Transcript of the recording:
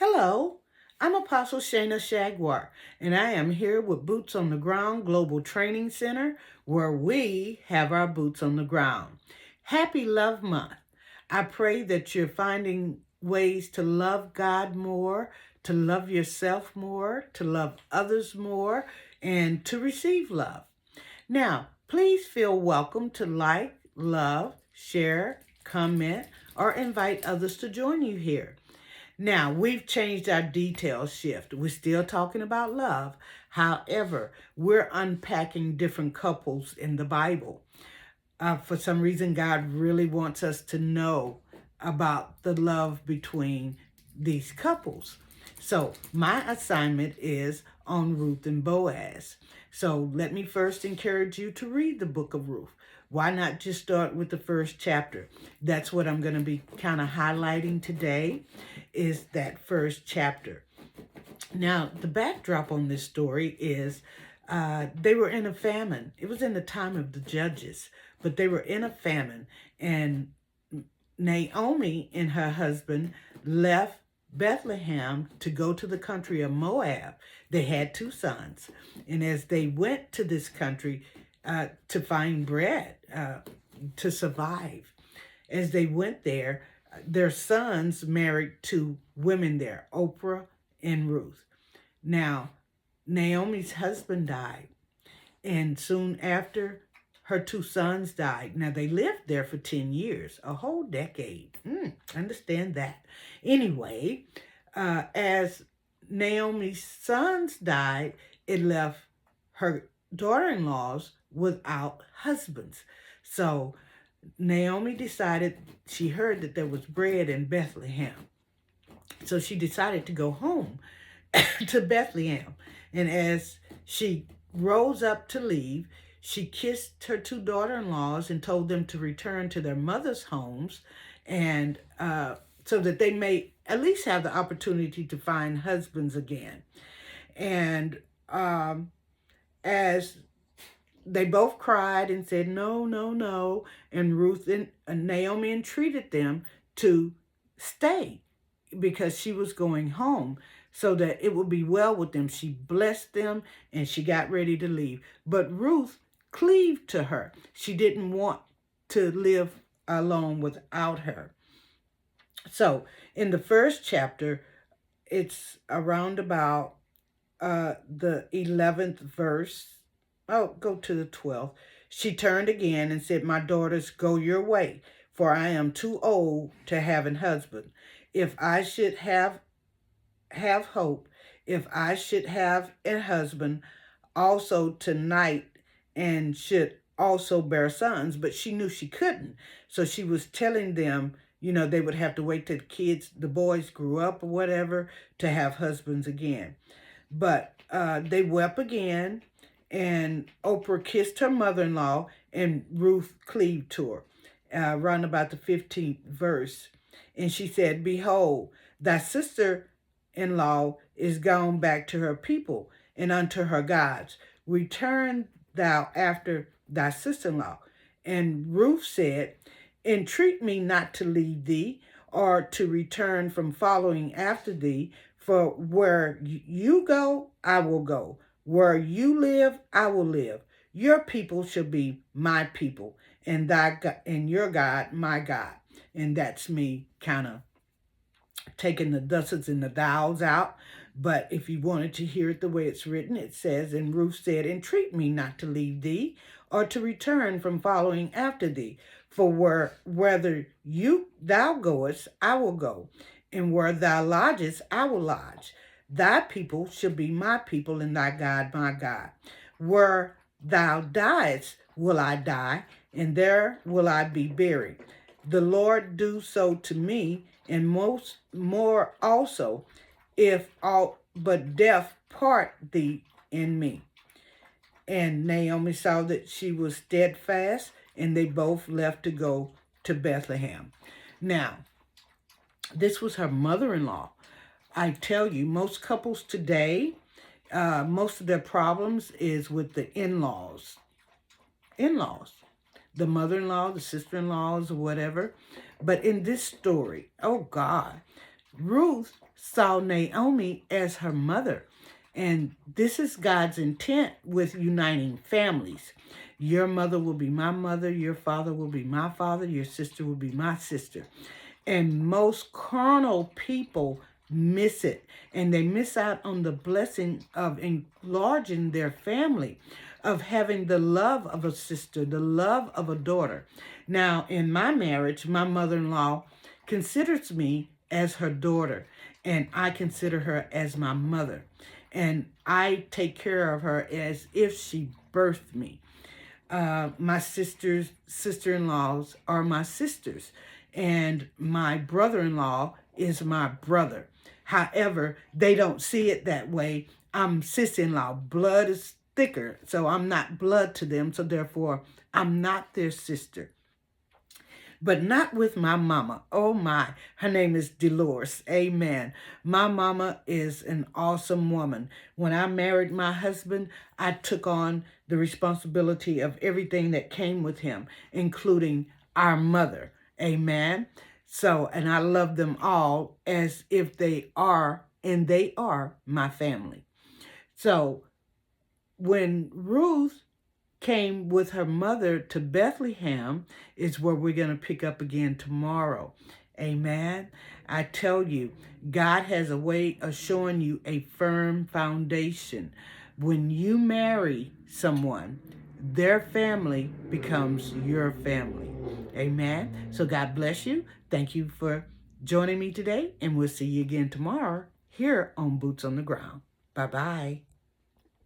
Hello, I'm Apostle Shayna Shagwar, and I am here with Boots on the Ground Global Training Center, where we have our boots on the ground. Happy Love Month. I pray that you're finding ways to love God more, to love yourself more, to love others more, and to receive love. Now, please feel welcome to like, love, share, comment, or invite others to join you here. Now, we've changed our detail shift. We're still talking about love. However, we're unpacking different couples in the Bible. For some reason, God really wants us to know about the love between these couples. So, my assignment is on Ruth and Boaz. So, let me first encourage you to read the book of Ruth. Why not just start with the first chapter? That's what I'm going to be kind of highlighting today, is that first chapter. Now, the backdrop on this story is they were in a famine. It was in the time of the judges, but they were in a famine. And Naomi and her husband left Bethlehem to go to the country of Moab. They had two sons. And as they went to this country to find bread, to survive, as they went there, their sons married two women there, Oprah and Ruth. Now, Naomi's husband died, and soon after, her two sons died. Now, they lived there for 10 years, a whole decade. Understand that. Anyway, as Naomi's sons died, it left her daughter-in-laws without husbands. So Naomi decided, she heard that there was bread in Bethlehem. So she decided to go home to Bethlehem. And as she rose up to leave, she kissed her two daughter-in-laws and told them to return to their mother's homes, and so that they may at least have the opportunity to find husbands again. And as they both cried and said, no, no, no. And Ruth and Naomi entreated them to stay because she was going home so that it would be well with them. She blessed them and she got ready to leave. But Ruth cleaved to her. She didn't want to live alone without her. So in the first chapter, it's around about the 11th verse. Oh, go to the 12th. She turned again and said, my daughters, go your way, for I am too old to have an husband. If I should have hope, if I should have a husband also tonight, and should also bear sons. But she knew she couldn't. So she was telling them, they would have to wait till the boys grew up or whatever, to have husbands again. But they wept again, and Oprah kissed her mother-in-law, and Ruth cleaved to her, around about the 15th verse. And she said, behold, thy sister-in-law is gone back to her people and unto her gods. Return thou after thy sister-in-law. And Ruth said, entreat me not to leave thee, or to return from following after thee, for where you go, I will go. Where you live, I will live. Your people shall be my people, and your God, my God. And that's me kind of taking the does's and the thous out. But if you wanted to hear it the way it's written, it says, and Ruth said, entreat me not to leave thee, or to return from following after thee. For whether thou goest, I will go, and where thou lodgest, I will lodge. Thy people shall be my people, and thy God my God. Where thou diest, will I die, and there will I be buried. The Lord do so to me, and more also, if all but death part thee and me. And Naomi saw that she was steadfast, and they both left to go to Bethlehem. Now, this was her mother-in-law. I tell you, most couples today, most of their problems is with the in-laws. In-laws. The mother-in-law, the sister-in-laws, or whatever. But in this story, oh God, Ruth saw Naomi as her mother. And this is God's intent with uniting families. Your mother will be my mother, your father will be my father, your sister will be my sister. And most carnal people miss it, and they miss out on the blessing of enlarging their family, of having the love of a sister, the love of a daughter. Now, in my marriage, my mother-in-law considers me as her daughter, and I consider her as my mother. And I take care of her as if she birthed me. My sister-in-laws are my sisters, and my brother-in-law is my brother. However, they don't see it that way. I'm sis-in-law. Blood is thicker, so I'm not blood to them, so therefore I'm not their sister. But not with my mama. Oh my, her name is Dolores. Amen. My mama is an awesome woman. When I married my husband, I took on the responsibility of everything that came with him, including our mother. Amen. So, and I love them all as if they are, and they are my family. So when Ruth came with her mother to Bethlehem is where we're going to pick up again tomorrow. Amen. I tell you, God has a way of showing you a firm foundation. When you marry someone, their family becomes your family. Amen. So God bless you. Thank you for joining me today, and we'll see you again tomorrow here on Boots on the Ground. Bye-bye.